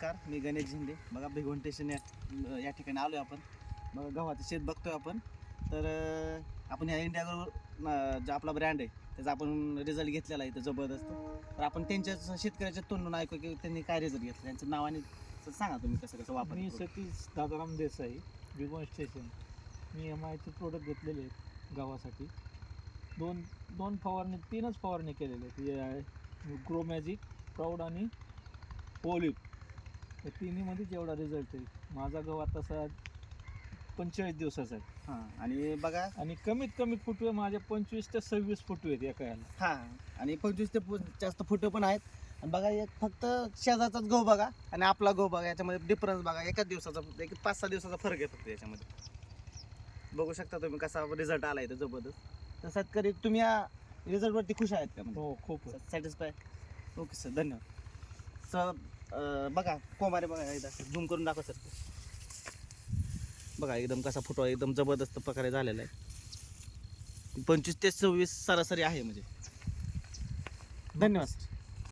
नमस्कार, मी गणेश झिंदे. बघा भिगवण स्टेशन या ठिकाणी आलो आहे आपण. बघा गव्हाचं शेत बघतोय आपण. तर आपण ह्या इंडियावर जो आपला ब्रँड आहे त्याचा आपण रिझल्ट घेतलेला आहे इथं जबरदस्त. तर आपण त्यांच्याच शेतकऱ्याच्या तोंडून ऐकू की त्यांनी काय रिझल्ट घेतला, त्यांचं नाव आणि सांगा तुम्ही कसं कसं मी वापर. सतीश दादाराम देसाई, भिगवण स्टेशन. मी MIचे प्रोडक्ट घेतलेले आहेत गावासाठी. दोन दोन फवारणी, 3च फवारणी केलेले आहेत. हे आहे ग्रो मॅजिक, प्राऊड आणि ओलिव्ह. या तिन्हीमध्ये जेवढा रिझल्ट आहे. माझा गहू तसा 45 दिवसाचा आहे. हां, आणि बघा आणि कमीत कमी फुटवे माझे 25 ते 26 फुटवे आहेत एका याला. हां, आणि 25 ते जास्त फुटं पण आहेत. आणि बघा एक फक्त शेजारचाच गहू बघा आणि आपला गहू बघा, याच्यामध्ये डिफरन्स बघा. एकाच दिवसाचा, एक 5-6 दिवसाचा फरक आहे फक्त याच्यामध्ये. बघू शकता तुम्ही कसा रिझल्ट आला इथं जबरदस्त. तर शेतकरी तुम्ही या रिझल्टवरती खुश आहेत का? म्हणजे हो, खूप. सॅटिस्फाय. ओके सर, धन्यवाद सर. बघा कोमारे बघा, एकदा झूम करून दाखवा सर. बघा एकदम कसा फुटवा एकदम जबरदस्त प्रकारे झालेला आहे. 25 ते 26 सरासरी आहे म्हणजे. धन्यवाद सर.